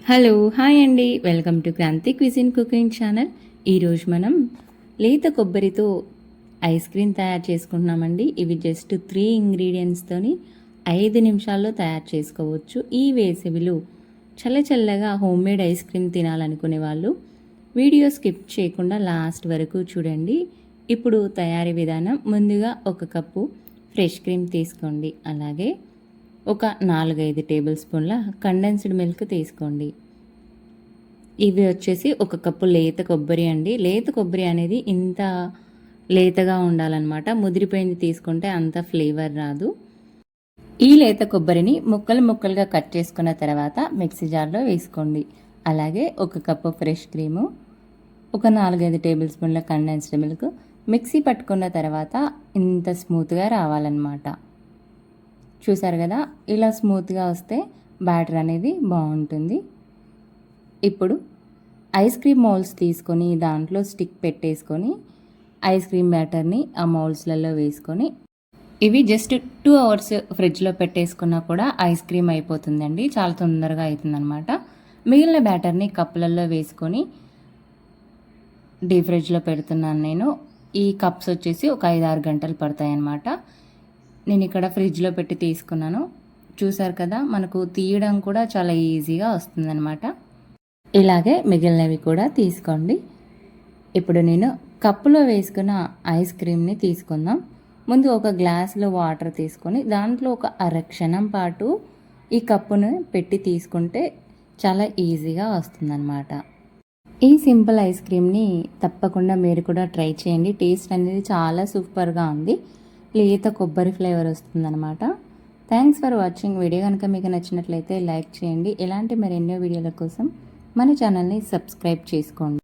Hello hi అండి, welcome to Kranthi cuisine cooking channel. ఈరోజు మనం లేత కొబ్బరితో ఐస్ క్రీమ్ తయారు చేసుకుంటున్నామండి. ఇవి జస్ట్ 3 ఇంగ్రీడియంట్స్తోని 5 నిమిషాల్లో తయారు చేసుకోవచ్చు. ఈ వేసవిలో చల్లగా హోమ్ మేడ్ ఐస్ క్రీమ్ తినాలనుకునే వాళ్ళు వీడియో స్కిప్ చేయకుండా లాస్ట్ వరకు చూడండి. ఇప్పుడు తయారీ విధానం: ముందుగా 1 కప్పు ఫ్రెష్ క్రీమ్ తీసుకోండి. అలాగే ఒక 4-5 టేబుల్ స్పూన్ల కండెన్స్డ్ మిల్క్ తీసుకోండి. ఇవి వచ్చేసి 1 కప్పు లేత కొబ్బరి అండి. లేత కొబ్బరి అనేది ఇంత లేతగా ఉండాలన్నమాట. ముదిరిపోయింది తీసుకుంటే అంత ఫ్లేవర్ రాదు. ఈ లేత కొబ్బరిని ముక్కలుగా కట్ చేసుకున్న తర్వాత మిక్సీ జార్లో వేసుకోండి. అలాగే 1 కప్పు ఫ్రెష్ క్రీము, ఒక 4-5 టేబుల్ స్పూన్ల కండెన్స్డ్ మిల్క్ మిక్సీ పట్టుకున్న తర్వాత ఇంత స్మూత్గా రావాలన్నమాట. చూసారు కదా, ఇలా స్మూత్గా వస్తే బ్యాటర్ అనేది బాగుంటుంది. ఇప్పుడు ఐస్ క్రీమ్ మౌల్డ్స్ తీసుకొని దాంట్లో స్టిక్ పెట్టేసుకొని ఐస్ క్రీమ్ బ్యాటర్ని ఆ మౌల్డ్స్లలో వేసుకొని ఇవి జస్ట్ 2 అవర్స్ ఫ్రిడ్జ్లో పెట్టేసుకున్నా కూడా ఐస్ క్రీమ్ అయిపోతుందండి. చాలా తొందరగా అవుతుందన్నమాట. మిగిలిన బ్యాటర్ని కప్పులలో వేసుకొని డీప్ ఫ్రిడ్జ్లో పెడుతున్నాను నేను. ఈ కప్స్ వచ్చేసి ఒక 5-6 గంటలు పడతాయి అన్నమాట. నేను ఇక్కడ ఫ్రిడ్జ్లో పెట్టి తీసుకున్నాను. చూసారు కదా, మనకు తీయడం కూడా చాలా ఈజీగా వస్తుందన్నమాట. ఇలాగే మిగిలినవి కూడా తీసుకోండి. ఇప్పుడు నేను కప్పులో వేసుకున్న ఐస్ క్రీమ్ని తీసుకుందాం. ముందు ఒక గ్లాసులో వాటర్ తీసుకొని దాంట్లో ఒక అరక్షణం పాటు ఈ కప్పును పెట్టి తీసుకుంటే చాలా ఈజీగా వస్తుందన్నమాట. ఈ సింపుల్ ఐస్ క్రీమ్ని తప్పకుండా మీరు కూడా ట్రై చేయండి. టేస్ట్ అనేది చాలా సూపర్గా ఉంది. లేత కొబ్బరి ఫ్లేవర్ వస్తుందన్నమాట. Thanks for watching. వీడియో కనుక మీకు నచ్చినట్లయితే లైక్ చేయండి. ఇలాంటి మరెన్నో వీడియోల కోసం మన ఛానల్ని సబ్స్క్రైబ్ చేసుకోండి.